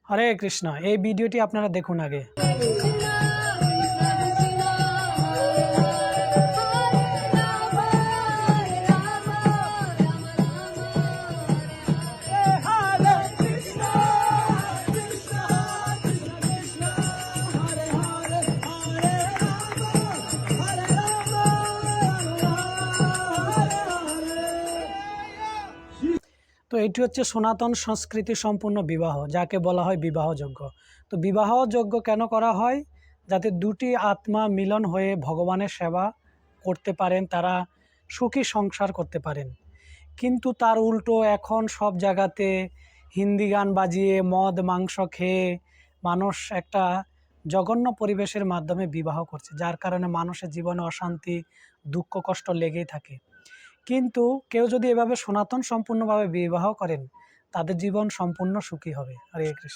হরে কৃষ্ণ। এই ভিডিওটি আপনারা দেখুন আগে। তো এটি হচ্ছে সনাতন সংস্কৃতি সম্পূর্ণ বিবাহ, যাকে বলা হয় বিবাহযজ্ঞ। তো বিবাহযজ্ঞ কেন করা হয়? যাতে দুটি আত্মা মিলন হয়ে ভগবানের সেবা করতে পারেন, তারা সুখী সংসার করতে পারেন। কিন্তু তার উল্টো এখন সব জায়গাতে হিন্দি গান বাজিয়ে মদ মাংস খেয়ে মানুষ একটা জঘন্য পরিবেশের মাধ্যমে বিবাহ করছে, যার কারণে মানুষের জীবনে অশান্তি, দুঃখ, কষ্ট লেগেই থাকে। কিন্তু কেউ যদি এভাবে সনাতন সম্পূর্ণভাবে বিবাহ করেন, তাদের জীবন সম্পূর্ণ সুখী হবে। হরে কৃষ্ণ।